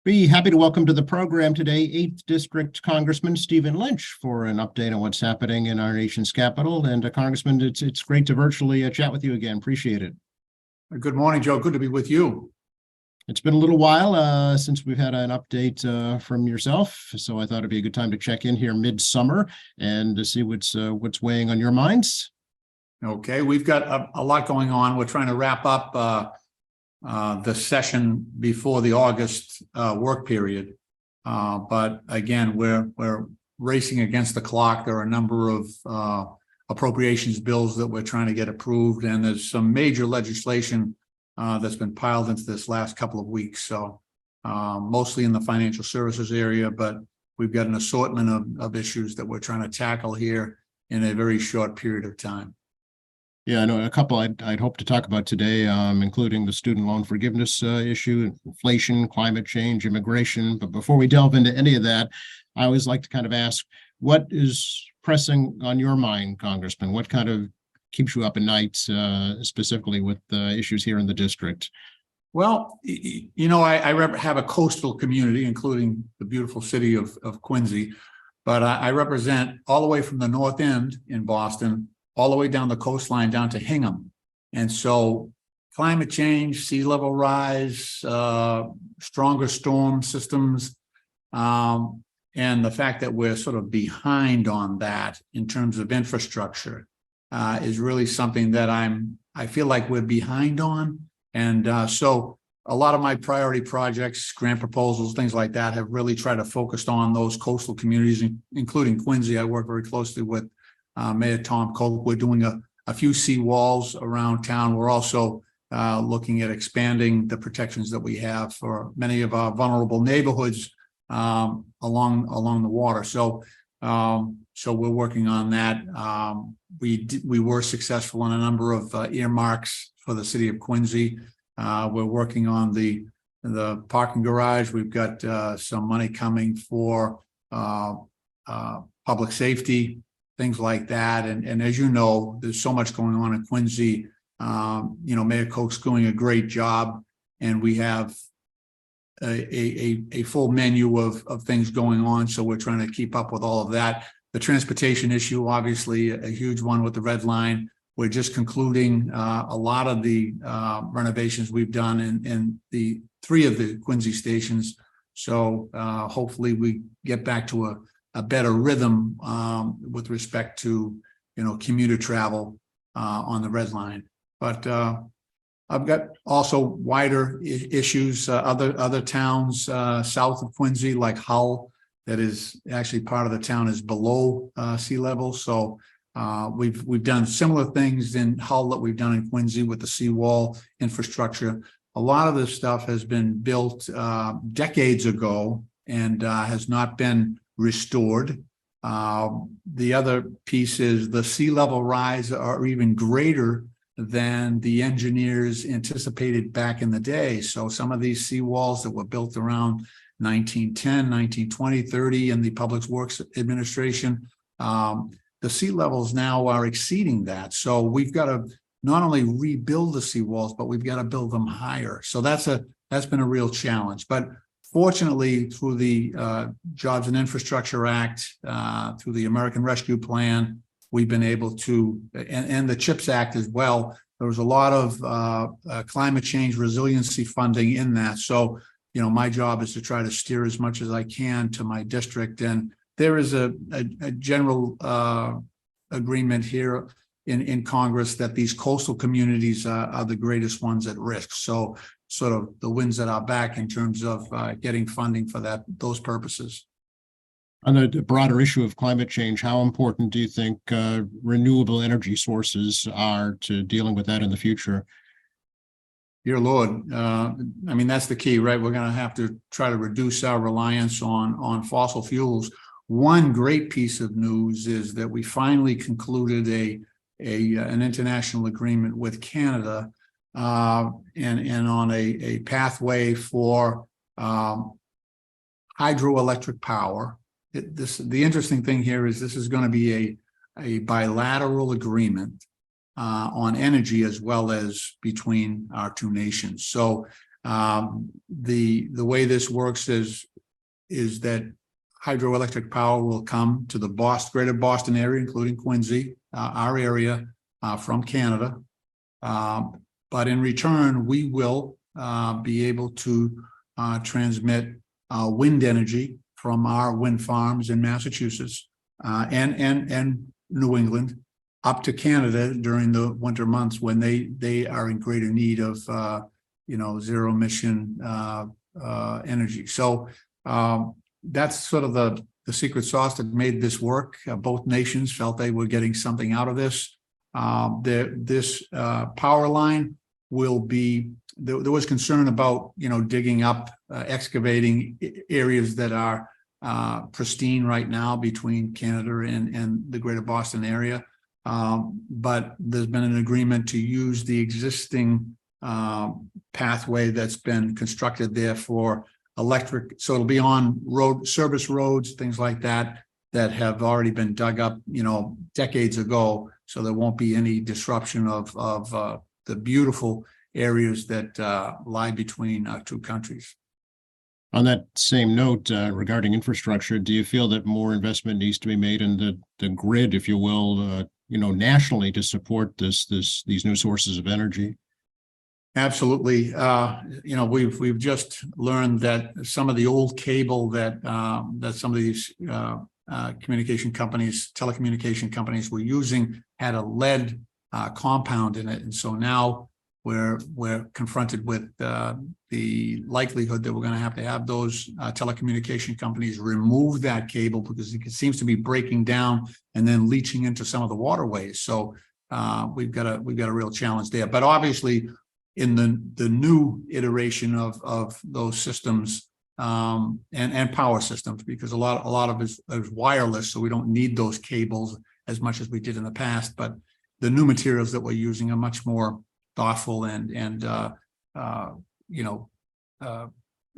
Be happy to welcome to the program today 8th District Congressman Stephen Lynch for an update on what's happening in our nation's capital. And Congressman, it's great to virtually chat with you again. Appreciate it. Good morning, Joe. Good to be with you. It's been a little while since we've had an update from yourself, so I thought it'd be a good time to check in here midsummer and to see what's weighing on your minds. Okay, we've got a lot going on. We're trying to wrap up the session before the August work period, but again, we're racing against the clock. There are a number of appropriations bills that we're trying to get approved, and there's some major legislation that's been piled into this last couple of weeks. So mostly in the financial services area, but we've got an assortment of issues that we're trying to tackle here in a very short period of time. Yeah, I know a couple I'd hope to talk about today, including the student loan forgiveness issue, inflation, climate change, immigration. But before we delve into any of that, I always like to kind of ask, what is pressing on your mind, Congressman? What kind of keeps you up at night, specifically with issues here in the district? Well, you know, I have a coastal community, including the beautiful city of Quincy, but I represent all the way from the North End in Boston, all the way down the coastline down to Hingham. And so climate change, sea level rise, stronger storm systems, and the fact that we're sort of behind on that in terms of infrastructure is really something that I feel like we're behind on. And so a lot of my priority projects, grant proposals, things like that have really tried to focus on those coastal communities, including Quincy. I work very closely with Mayor Tom Koch. We're doing a few seawalls around town. We're also looking at expanding the protections that we have for many of our vulnerable neighborhoods along the water. So we're working on that. We were successful in a number of earmarks for the city of Quincy. We're working on the parking garage. We've got some money coming for public safety, things like that. And as you know, there's so much going on in Quincy. You know, Mayor Koch's doing a great job, and we have a full menu of things going on. So we're trying to keep up with all of that. The transportation issue, obviously a huge one with the Red Line. We're just concluding a lot of the renovations we've done in the 3 of the Quincy stations. So hopefully we get back to a better rhythm with respect to, you know, commuter travel on the Red Line. But I've got also wider issues, other towns south of Quincy, like Hull, that is actually part of the town is below sea level. So we've done similar things in Hull that we've done in Quincy with the seawall infrastructure. A lot of this stuff has been built decades ago and has not been restored. The other piece is the sea level rise are even greater than the engineers anticipated back in the day. So some of these seawalls that were built around 1910, 1920, 30 in the Public Works Administration, the sea levels now are exceeding that. So we've got to not only rebuild the seawalls, but we've got to build them higher. So that's been a real challenge. But fortunately, through the Jobs and Infrastructure Act, through the American Rescue Plan, we've been able to, and the CHIPS Act as well, there was a lot of climate change resiliency funding in that. So, you know, my job is to try to steer as much as I can to my district. And there is a general agreement here in Congress that these coastal communities are the greatest ones at risk. So sort of the winds at our back in terms of getting funding for those purposes. On the broader issue of climate change, how important do you think renewable energy sources are to dealing with that in the future? Dear Lord, I mean, that's the key, right? We're going to have to try to reduce our reliance on fossil fuels. One great piece of news is that we finally concluded an international agreement with Canada and on a pathway for hydroelectric power. The interesting thing here is this is going to be a bilateral agreement on energy as well as between our two nations. So The way this works is that hydroelectric power will come to the greater Boston area, including Quincy, our area, from Canada. But in return, we will be able to transmit wind energy from our wind farms in Massachusetts and New England up to Canada during the winter months when they are in greater need of zero emission energy. So that's sort of the secret sauce that made this work. Both nations felt they were getting something out of this. This power line will be, there was concern about, digging up, excavating areas that are pristine right now between Canada and the greater Boston area. But there's been an agreement to use the existing pathway that's been constructed there for electric. So it'll be on service roads, things like that have already been dug up, decades ago. So there won't be any disruption of the beautiful areas that lie between our two countries. On that same note, regarding infrastructure, do you feel that more investment needs to be made in the grid, if you will, nationally to support these new sources of energy? Absolutely. We've just learned that some of the old cable that some of these telecommunication companies were using had a lead compound in it, and so now we're confronted with the likelihood that we're going to have those telecommunication companies remove that cable because it seems to be breaking down and then leaching into some of the waterways. So we've got a real challenge there. But obviously, in the new iteration of those systems and power systems, because a lot of it is wireless, so we don't need those cables as much as we did in the past. But the new materials that we're using are much more thoughtful and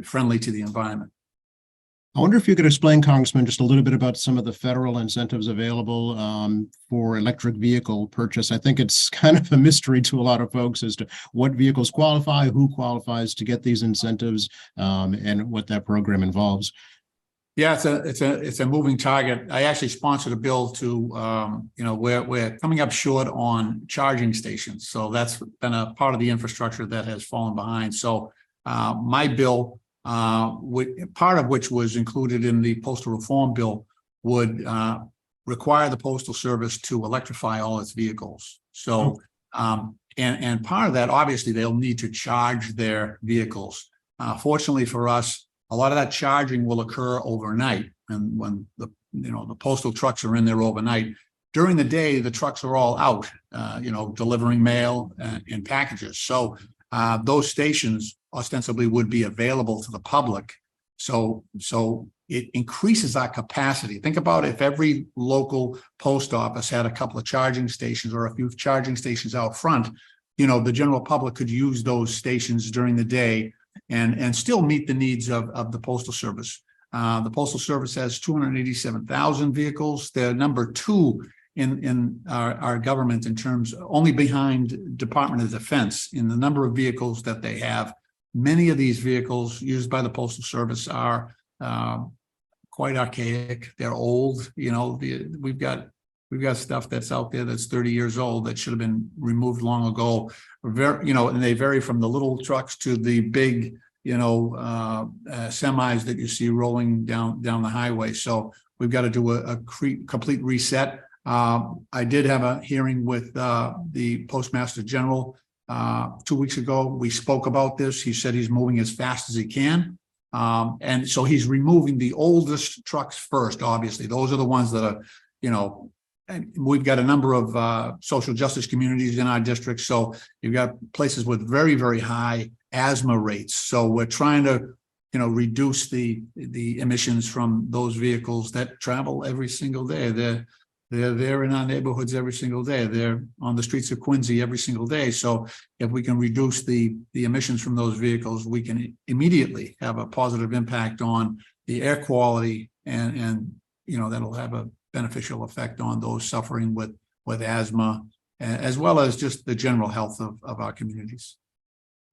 friendly to the environment. I wonder if you could explain, Congressman, just a little bit about some of the federal incentives available for electric vehicle purchase. I think it's kind of a mystery to a lot of folks as to what vehicles qualify, who qualifies to get these incentives, and what that program involves. Yeah, it's a moving target. I actually sponsored a bill to, we're coming up short on charging stations. So that's been a part of the infrastructure that has fallen behind. So my bill, part of which was included in the postal reform bill, would require the Postal Service to electrify all its vehicles. So, and part of that, obviously, they'll need to charge their vehicles. Fortunately for us, a lot of that charging will occur overnight, and when the postal trucks are in there overnight. During the day, the trucks are all out, delivering mail and packages. So those stations ostensibly would be available to the public. So it increases our capacity. Think about if every local post office had a couple of charging stations or a few charging stations out front, the general public could use those stations during the day and still meet the needs of the Postal Service. The Postal Service has 287,000 vehicles. They're number 2 in our government in terms, only behind Department of Defense in the number of vehicles that they have. Many of these vehicles used by the Postal Service are quite archaic. They're old. We've got stuff that's out there that's 30 years old that should have been removed long ago. And they vary from the little trucks to the big, semis that you see rolling down the highway. So we've got to do a complete reset. I did have a hearing with the Postmaster General 2 weeks ago. We spoke about this. He said he's moving as fast as he can. And so he's removing the oldest trucks first, obviously. Those are the ones that are, and we've got a number of social justice communities in our district. So you've got places with very, very high asthma rates. So we're trying to, reduce the emissions from those vehicles that travel every single day. They're there in our neighborhoods every single day. They're on the streets of Quincy every single day. So if we can reduce the emissions from those vehicles, we can immediately have a positive impact on the air quality and that'll have a beneficial effect on those suffering with asthma, as well as just the general health of our communities.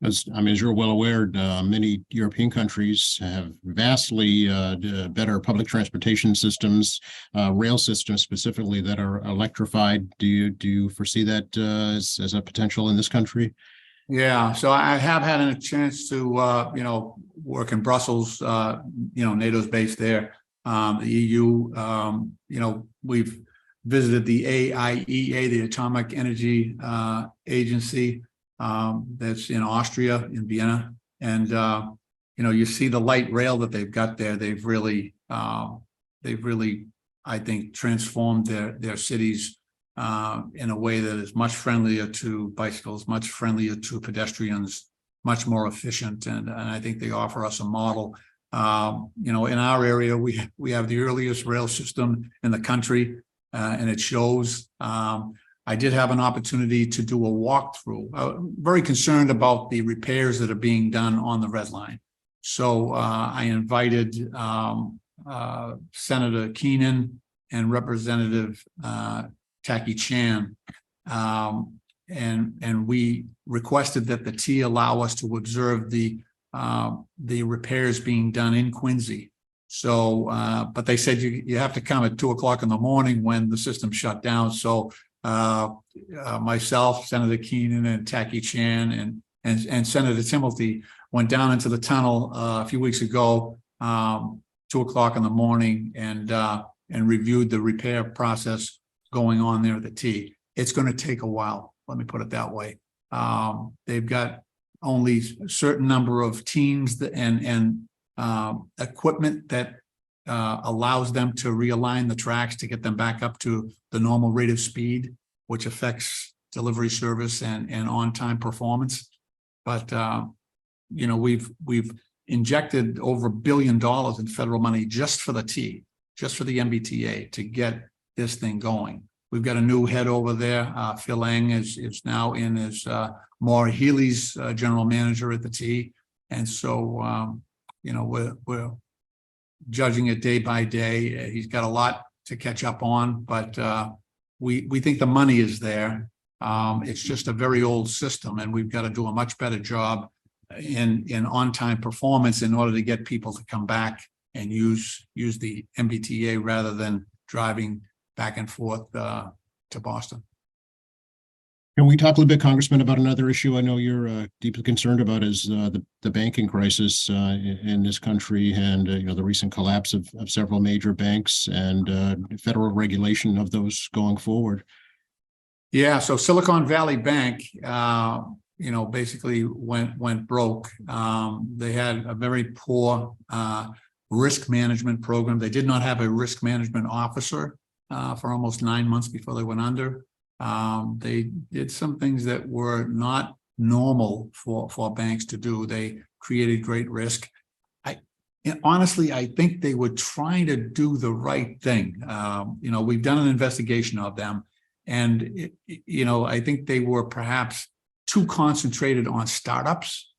As you're well aware, many European countries have vastly better public transportation systems, rail systems specifically that are electrified. Do you foresee that as a potential in this country? Yeah, so I have had a chance to, work in Brussels, NATO's based there, the EU, we've visited the AIEA, the Atomic Energy Agency, that's in Austria, in Vienna. And, you see the light rail that they've got there. They've really, I think, transformed their cities in a way that is much friendlier to bicycles, much friendlier to pedestrians, much more efficient. And I think they offer us a model. In our area, we have the earliest rail system in the country, and it shows. I did have an opportunity to do a walkthrough. Very concerned about the repairs that are being done on the Red Line. So I invited Senator Keenan and Representative Taki Chan, and we requested that the T allow us to observe the repairs being done in Quincy. So, but they said you have to come at 2 o'clock in the morning when the system shut down. So myself, Senator Keenan, and Taki Chan, and Senator Timothy went down into the tunnel a few weeks ago, 2 o'clock in the morning, and reviewed the repair process going on there at the T. It's going to take a while. Let me put it that way. They've got only a certain number of teams and equipment that allows them to realign the tracks to get them back up to the normal rate of speed, which affects delivery service and on-time performance. But we've injected over $1 billion in federal money just for the T, just for the MBTA, to get this thing going. We've got a new head over there. Phil Eng is now in as Maura Healy's general manager at the T. And so, we're judging it day by day. He's got a lot to catch up on, but we think the money is there. It's just a very old system, and we've got to do a much better job in on-time performance in order to get people to come back and use the MBTA rather than driving back and forth to Boston. Can we talk a little bit, Congressman, about another issue I know you're deeply concerned about is the banking crisis in this country, and the recent collapse of several major banks and federal regulation of those going forward? Yeah, so Silicon Valley Bank, basically went broke. They had a very poor risk management program. They did not have a risk management officer for almost 9 months before they went under. They did some things that were not normal for banks to do. They created great risk. Honestly, I think they were trying to do the right thing. We've done an investigation of them, and I think they were perhaps too concentrated on startups,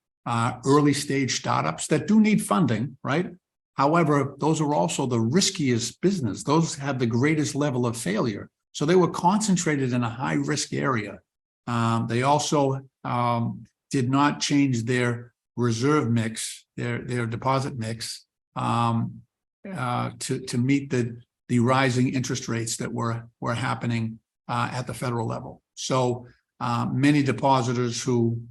early stage startups that do need funding, right? However, those are also the riskiest business. Those have the greatest level of failure. So they were concentrated in a high risk area. They also did not change their reserve mix, their deposit mix, to meet the rising interest rates that were happening at the federal level. So many depositors who,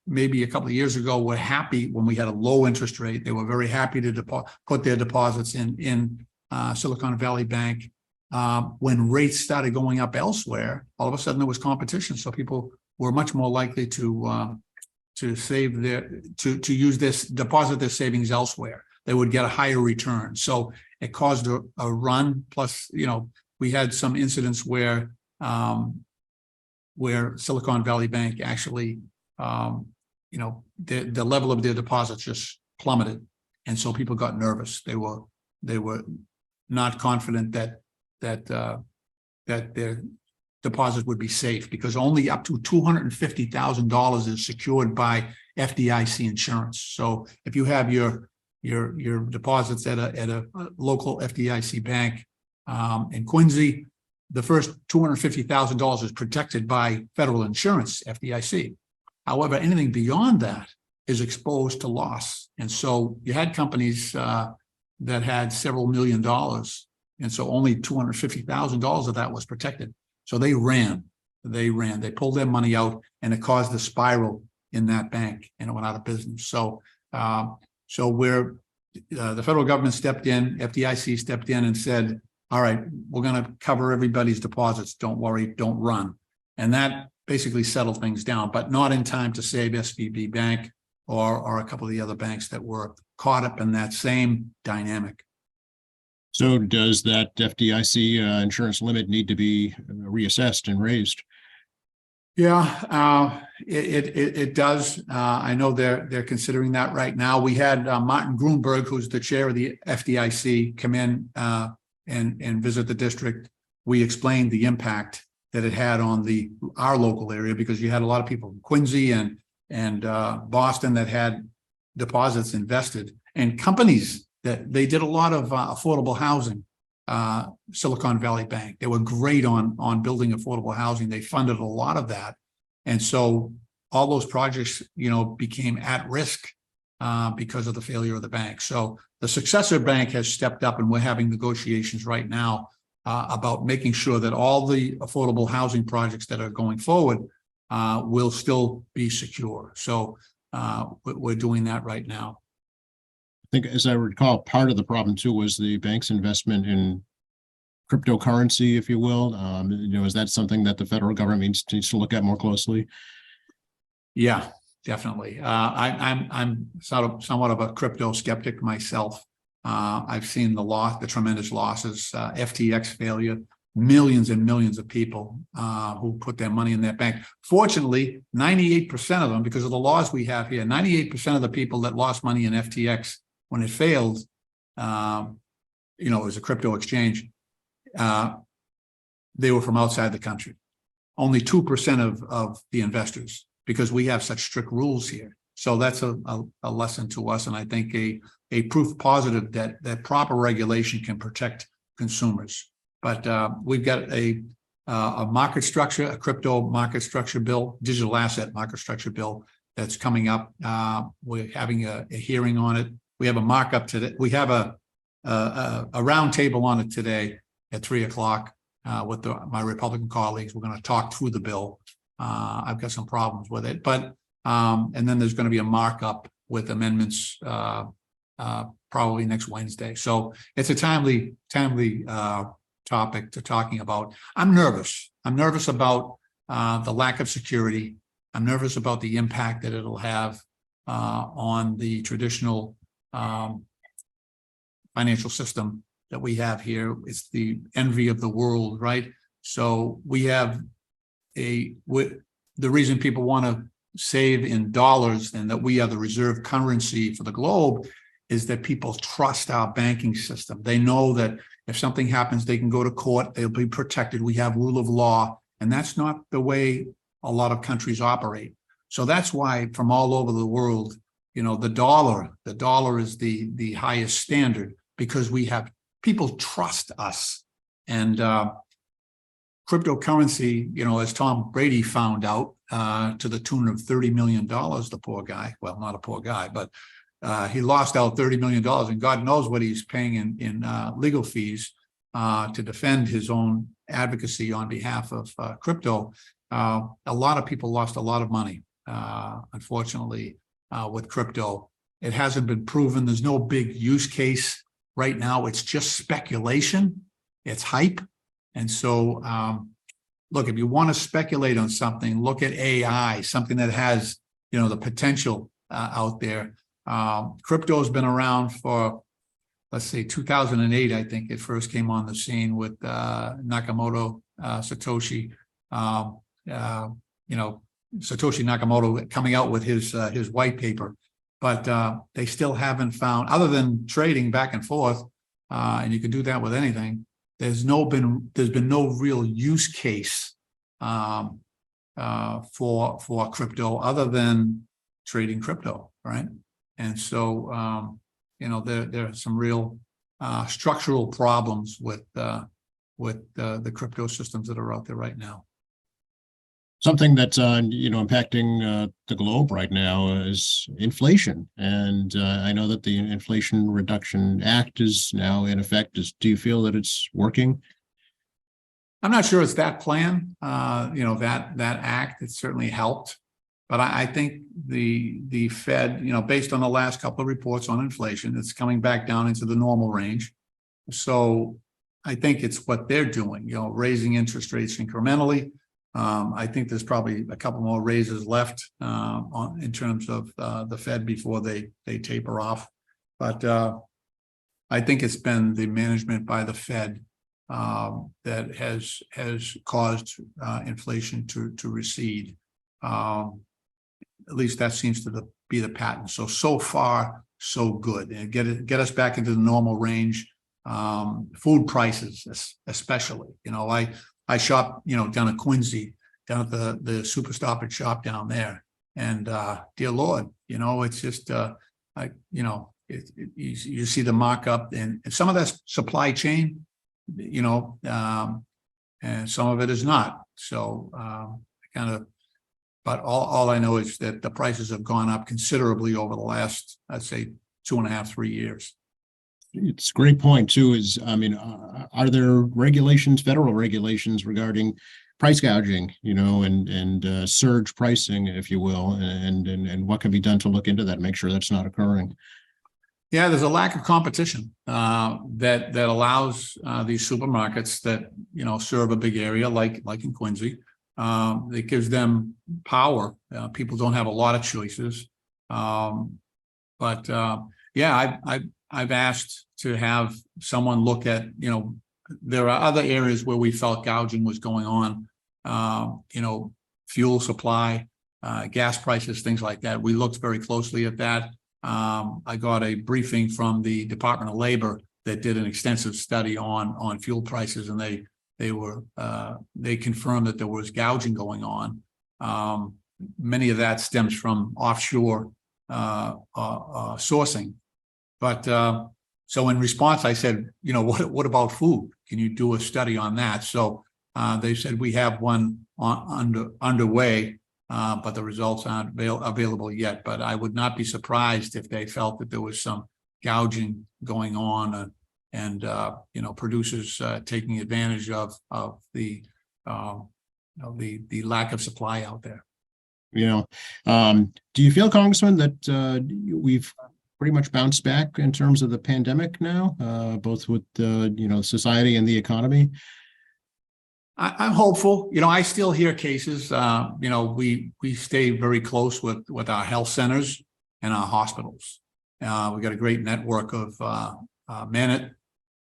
maybe a couple of years ago were happy when we had a low interest rate. They were very happy to put their deposits in Silicon Valley Bank. When rates started going up elsewhere, all of a sudden there was competition. So people were much more likely to save to use this, deposit their savings elsewhere. They would get a higher return. So it caused a run. Plus, we had some incidents where Silicon Valley Bank actually, the level of their deposits just plummeted. And so people got nervous. They were not confident that their deposit would be safe, because only up to $250,000 is secured by FDIC insurance. So if you have your deposits at a local FDIC bank in Quincy, the first $250,000 is protected by federal insurance, FDIC. However, anything beyond that is exposed to loss. And so you had companies that had several $1 million. And so only $250,000 of that was protected. So they pulled their money out, and it caused a spiral in that bank, and it went out of business. So, the federal government stepped in, FDIC stepped in and said, all right, we're going to cover everybody's deposits. Don't worry, don't run. And that basically settled things down, but not in time to save SVB Bank or a couple of the other banks that were caught up in that same dynamic. So does that FDIC insurance limit need to be reassessed and raised? Yeah, it does. I know they're considering that right now. We had Martin Grunberg, who's the chair of the FDIC, come in and visit the district. We explained the impact that it had on our local area, because you had a lot of people from Quincy and Boston that had deposits invested, and companies that they did a lot of affordable housing. Silicon Valley Bank, they were great on building affordable housing. They funded a lot of that, and so all those projects, became at risk because of the failure of the bank. So the successor bank has stepped up, and we're having negotiations right now about making sure that all the affordable housing projects that are going forward will still be secure. So we're doing that right now. I think, as I recall, part of the problem too was the bank's investment in cryptocurrency, if you will. Is that something that the federal government needs to look at more closely? Yeah, definitely. I'm somewhat of a crypto skeptic myself. I've seen the tremendous losses, FTX failure, millions and millions of people who put their money in that bank. Fortunately, 98% of them, because of the laws we have here, 98% of the people that lost money in FTX when it failed, it was a crypto exchange. They were from outside the country. Only 2% of the investors, because we have such strict rules here. So that's a lesson to us, and I think a proof positive that proper regulation can protect consumers. But we've got a market structure, a crypto market structure bill, digital asset market structure bill that's coming up. We're having a hearing on it. We have a markup today. We have a round table on it today at 3:00 with my Republican colleagues. We're going to talk through the bill. I've got some problems with it, but and then there's going to be a markup with amendments probably next Wednesday. So it's a timely topic to talking about. I'm nervous. I'm nervous about the lack of security. I'm nervous about the impact that it'll have on the traditional financial system that we have here. It's the envy of the world, right? So we have the reason people want to save in dollars and that we are the reserve currency for the globe is that people trust our banking system. They know that if something happens, they can go to court, they'll be protected. We have rule of law, and that's not the way a lot of countries operate. So that's why from all over the world, the dollar is the highest standard, because we have people trust us. And cryptocurrency, as Tom Brady found out, to the tune of $30 million, the poor guy, well, not a poor guy, but he lost out $30 million, and God knows what he's paying in legal fees to defend his own advocacy on behalf of crypto. A lot of people lost a lot of money, unfortunately, with crypto. It hasn't been proven. There's no big use case right now. It's just speculation. It's hype. And so, look, if you want to speculate on something, look at AI, something that has, the potential out there. Crypto has been around for, let's say, 2008. I think it first came on the scene with Nakamoto, Satoshi. Satoshi Nakamoto coming out with his white paper, but they still haven't found, other than trading back and forth, and you can do that with anything. There's been no real use case for crypto other than trading crypto, right? And so there are some real structural problems with the crypto systems that are out there right now. Something that's impacting the globe right now is inflation, and I know that the Inflation Reduction Act is now in effect. Do you feel that it's working? I'm not sure it's that plan, that act, it certainly helped. But I think the Fed, based on the last couple of reports on inflation, it's coming back down into the normal range. So I think it's what they're doing, raising interest rates incrementally. I think there's probably a couple more raises left in terms of the Fed before they taper off. But I think it's been the management by the Fed that has caused inflation to recede. At least that seems to be the pattern. So far, so good, and get us back into the normal range. Food prices, especially. I shop, down at Quincy, down at the Super Stop and Shop down there, and dear Lord, it's just you see the markup, and some of that's supply chain, and some of it is not. So but all I know is that the prices have gone up considerably over the last, I'd say, 2.5, 3 years. It's a great point too, are there federal regulations regarding price gouging, and surge pricing, if you will, and what can be done to look into that, make sure that's not occurring? Yeah, there's a lack of competition that allows these supermarkets that serve a big area like in Quincy. It gives them power. People don't have a lot of choices, but I've asked to have someone look at, there are other areas where we felt gouging was going on, fuel supply, gas prices, things like that. We looked very closely at that. I got a briefing from the Department of Labor that did an extensive study on fuel prices, and they confirmed that there was gouging going on. Many of that stems from offshore sourcing. But so in response, I said, what about food? Can you do a study on that? So they said we have one underway, but the results aren't available yet. But I would not be surprised if they felt that there was some gouging going on, and producers taking advantage of the lack of supply out there. Do you feel, Congressman, that we've pretty much bounced back in terms of the pandemic now, both with society and the economy? I'm hopeful. I still hear cases. We stay very close with our health centers and our hospitals. We got a great network of Manet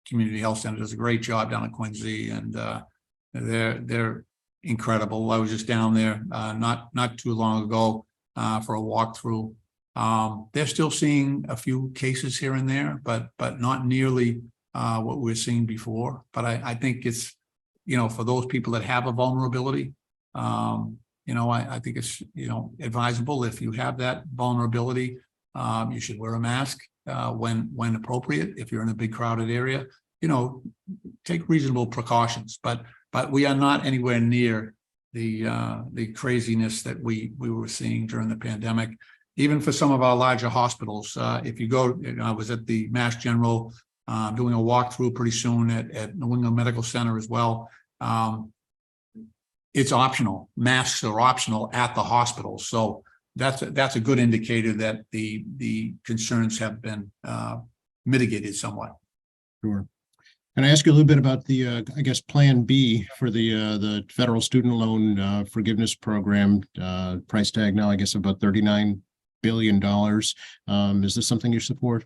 Community Health Center does a great job down at Quincy, and they're incredible. I was just down there not too long ago for a walkthrough. They're still seeing a few cases here and there, but not nearly what we're seeing before. But I think it's, for those people that have a vulnerability, I think it's, advisable, if you have that vulnerability, you should wear a mask when appropriate. If you're in a big crowded area, take reasonable precautions. But we are not anywhere near the craziness that we were seeing during the pandemic. Even for some of our larger hospitals, if you go, I was at the Mass General doing a walkthrough pretty soon at New England Medical Center as well. It's optional. Masks are optional at the hospital. So that's a good indicator that the concerns have been mitigated somewhat. Sure. Can I ask you a little bit about the, Plan B for the federal student loan forgiveness program? Price tag now, about $39 billion. Is this something you support?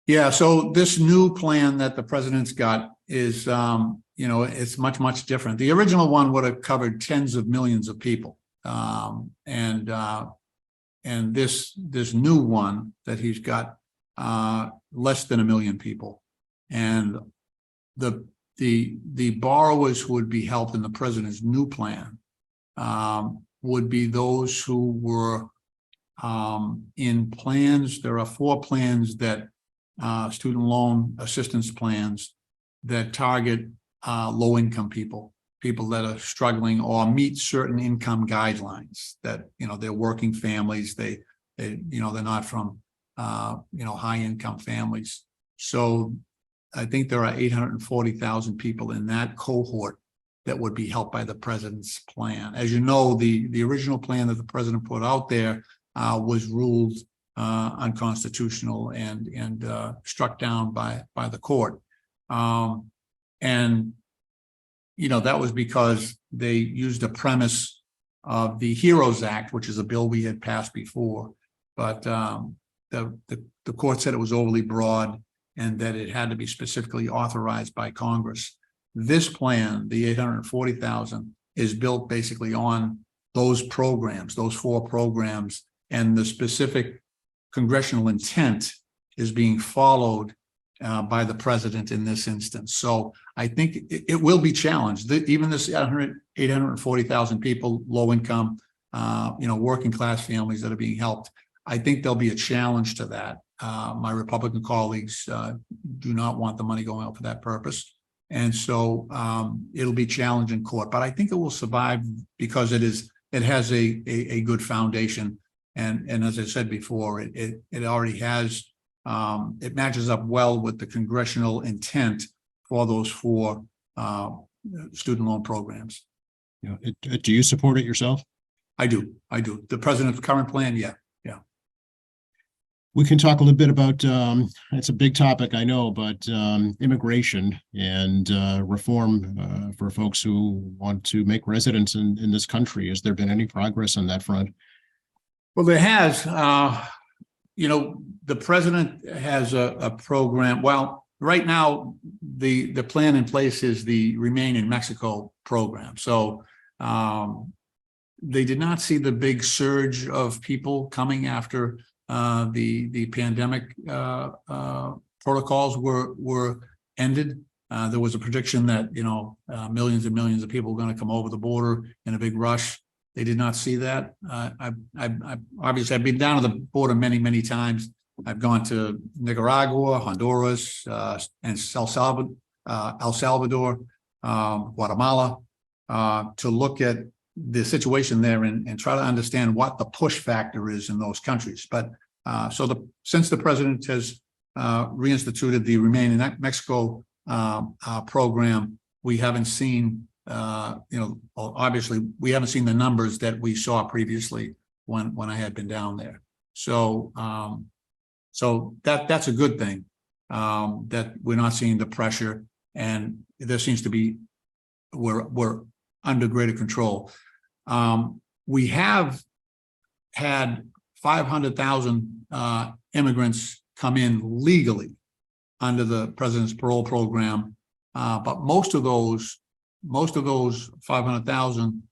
Yeah. So this new plan that the president's got is, it's much different. The original one would have covered tens of millions of people, and this new one that he's got less than 1 million people. And the borrowers who would be helped in the president's new plan would be those who were in plans. There are 4 plans that student loan assistance plans that target low-income people. people that are struggling or meet certain income guidelines that, they're working families, they're not from, high income families. So I think there are 840,000 people in that cohort that would be helped by the president's plan. As you know, the original plan that the president put out there was ruled unconstitutional and struck down by the court. And that was because they used a premise of the HEROES Act, which is a bill we had passed before, but the court said it was overly broad and that it had to be specifically authorized by Congress. This plan, the 840,000, is built basically on those programs, those 4 programs, and the specific congressional intent is being followed by the president in this instance. So I think it will be challenged. Even this 840,000 people, low income, working class families that are being helped, I think there'll be a challenge to that. My Republican colleagues do not want the money going out for that purpose. And so it'll be challenged in court, but I think it will survive because it has a good foundation. And as I said before, it already has, it matches up well with the congressional intent for those 4 student loan programs. Do you support it yourself? I do. The president's current plan, yeah. We can talk a little bit about, it's a big topic, I know, but immigration and reform for folks who want to make residence in this country. Has there been any progress on that front? Well, there has. The president has a program. Well, right now, the plan in place is the Remain in Mexico program. So they did not see the big surge of people coming after the pandemic protocols were ended. There was a prediction that millions and millions of people were going to come over the border in a big rush. They did not see that. Obviously I've been down to the border many times. I've gone to Nicaragua, Honduras, and El Salvador, Guatemala, to look at the situation there and try to understand what the push factor is in those countries. But since the president has reinstituted the Remain in Mexico program, we haven't seen, obviously we haven't seen the numbers that we saw previously when I had been down there. So that's a good thing, that we're not seeing the pressure, and there seems to be, we're under greater control. We have had 500,000 immigrants come in legally under the president's parole program, but most of those 500,000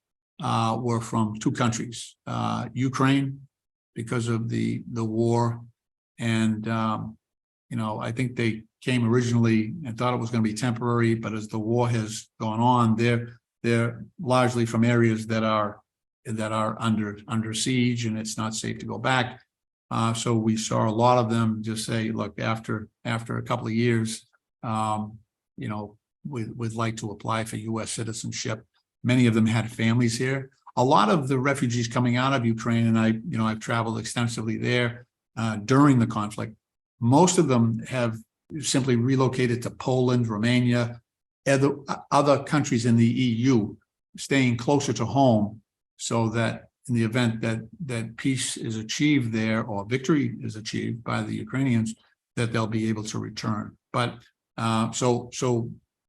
were from 2 countries, Ukraine, because of the war, and I think they came originally and thought it was going to be temporary, but as the war has gone on, they're largely from areas that are under siege, and it's not safe to go back. So we saw a lot of them just say, look, after a couple of years, we'd like to apply for U.S. citizenship. Many of them had families here. A lot of the refugees coming out of Ukraine, and I've traveled extensively there during the conflict. Most of them have simply relocated to Poland, Romania, other countries in the EU, staying closer to home, so that in the event that peace is achieved there, or victory is achieved by the Ukrainians, that they'll be able to return. But so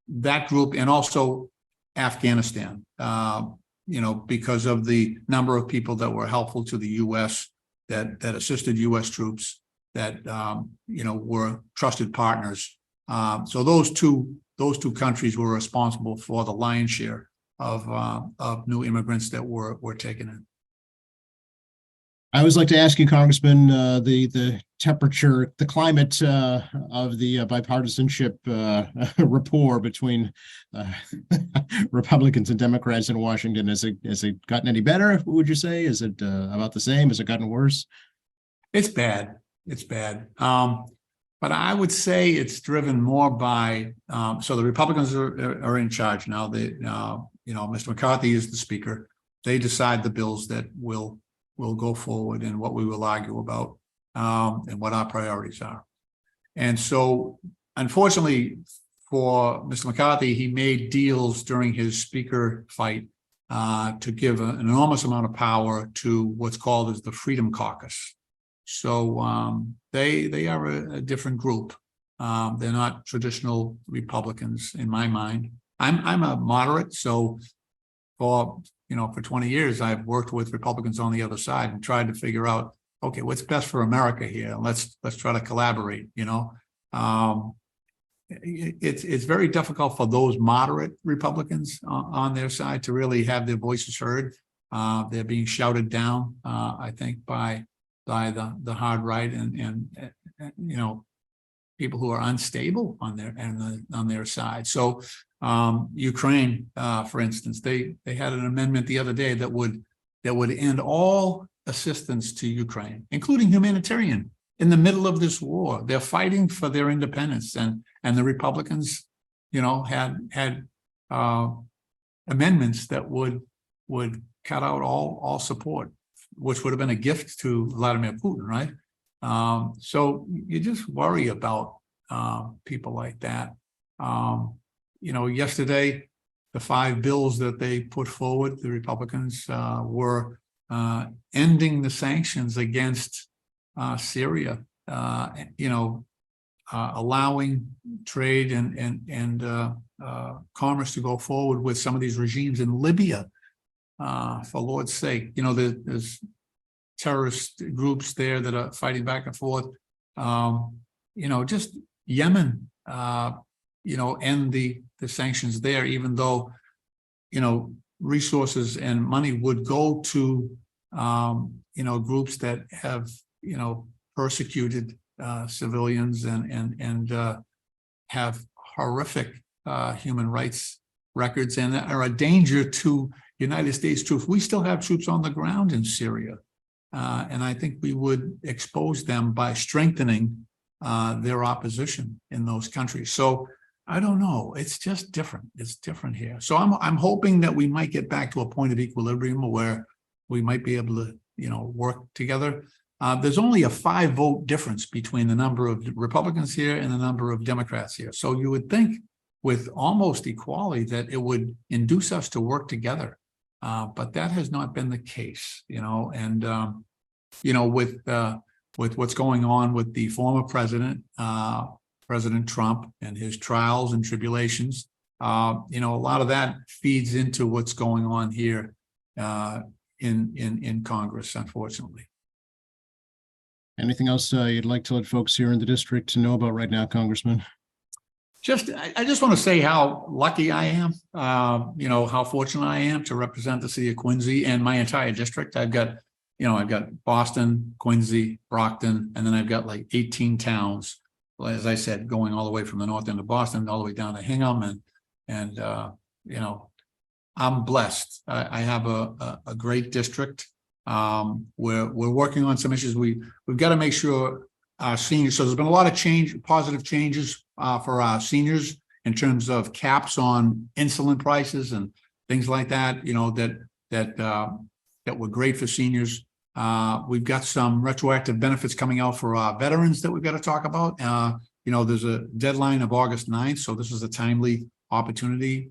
that group, and also Afghanistan, because of the number of people that were helpful to the U.S., that assisted U.S. troops, that were trusted partners. So those two countries were responsible for the lion's share of new immigrants that were taken in. I always like to ask you, Congressman, the temperature, the climate of the bipartisanship rapport between Republicans and Democrats in Washington. Has it gotten any better, would you say? Is it about the same? Has it gotten worse? It's bad. It's bad. But I would say it's driven more by, so the Republicans are in charge now. Mr. McCarthy is the speaker. They decide the bills that will go forward and what we will argue about, and what our priorities are. And so, unfortunately for Mr. McCarthy, he made deals during his speaker fight to give an enormous amount of power to what's called as the Freedom Caucus. So they are a different group. They're not traditional Republicans in my mind. I'm a moderate, so for 20 years I've worked with Republicans on the other side and tried to figure out, okay, what's best for America here? Let's try to collaborate. It's very difficult for those moderate Republicans on their side to really have their voices heard. They're being shouted down, I think, by the hard right and people who are unstable on their side. So Ukraine, for instance, they had an amendment the other day that would end all assistance to Ukraine, including humanitarian, in the middle of this war. They're fighting for their independence, and the Republicans, had amendments that would cut out all support, which would have been a gift to Vladimir Putin, right? So you just worry about people like that. Yesterday, the 5 bills that they put forward, the Republicans, were ending the sanctions against Syria, allowing trade and commerce to go forward with some of these regimes in Libya. For Lord's sake, there's terrorist groups there that are fighting back and forth. Just Yemen, end the sanctions there, even though, resources and money would go to, groups that have, persecuted civilians and have horrific human rights records and are a danger to United States troops. We still have troops on the ground in Syria. And I think we would expose them by strengthening their opposition in those countries. So I don't know. It's just different. It's different here. So I'm hoping that we might get back to a point of equilibrium where we might be able to, work together. There's only a 5-vote difference between the number of Republicans here and the number of Democrats here. So you would think with almost equality that it would induce us to work together. But that has not been the case, and, with what's going on with the former president, President Trump, and his trials and tribulations, a lot of that feeds into what's going on here in Congress, unfortunately. Anything else you'd like to let folks here in the district to know about right now, Congressman? I just want to say how lucky I am, how fortunate I am to represent the city of Quincy and my entire district. I've got Boston, Quincy, Brockton, and then I've got like 18 towns, as I said, going all the way from the north end of Boston all the way down to Hingham. And I'm blessed. I have a great district. We're working on some issues. We've got to make sure our seniors, so there's been a lot of positive changes for our seniors in terms of caps on insulin prices and things like that, that were great for seniors. We've got some retroactive benefits coming out for our veterans that we've got to talk about. There's a deadline of August 9th, so this is a timely opportunity.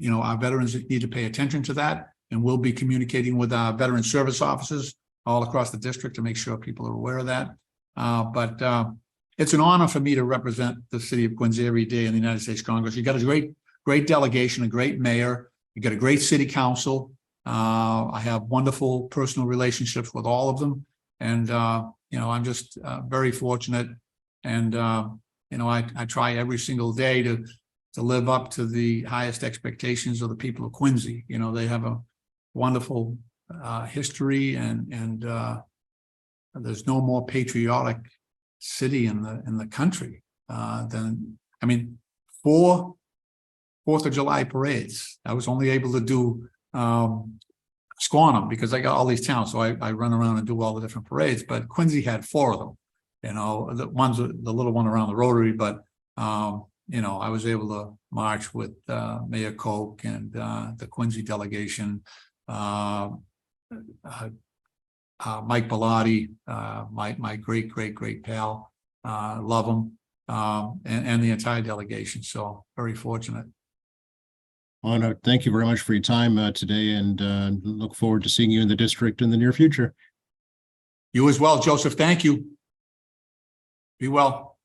Our veterans need to pay attention to that, and we'll be communicating with our veteran service officers all across the district to make sure people are aware of that. But it's an honor for me to represent the city of Quincy every day in the United States Congress. You got a great delegation, a great mayor. You got a great city council. I have wonderful personal relationships with all of them, and I'm just very fortunate. And I try every single day to live up to the highest expectations of the people of Quincy. They have a wonderful history, and there's no more patriotic city in the country than, 4 4th of July parades. I was only able to do Squantum because I got all these towns, so I run around and do all the different parades. But Quincy had 4 of them. The little one around the Rotary, but I was able to march with Mayor Koch and the Quincy delegation. Mike Bellotti, my great pal, love him, and the entire delegation. So very fortunate. Oh, no, thank you very much for your time today, and look forward to seeing you in the district in the near future. You as well, Joseph. Thank you. Be well.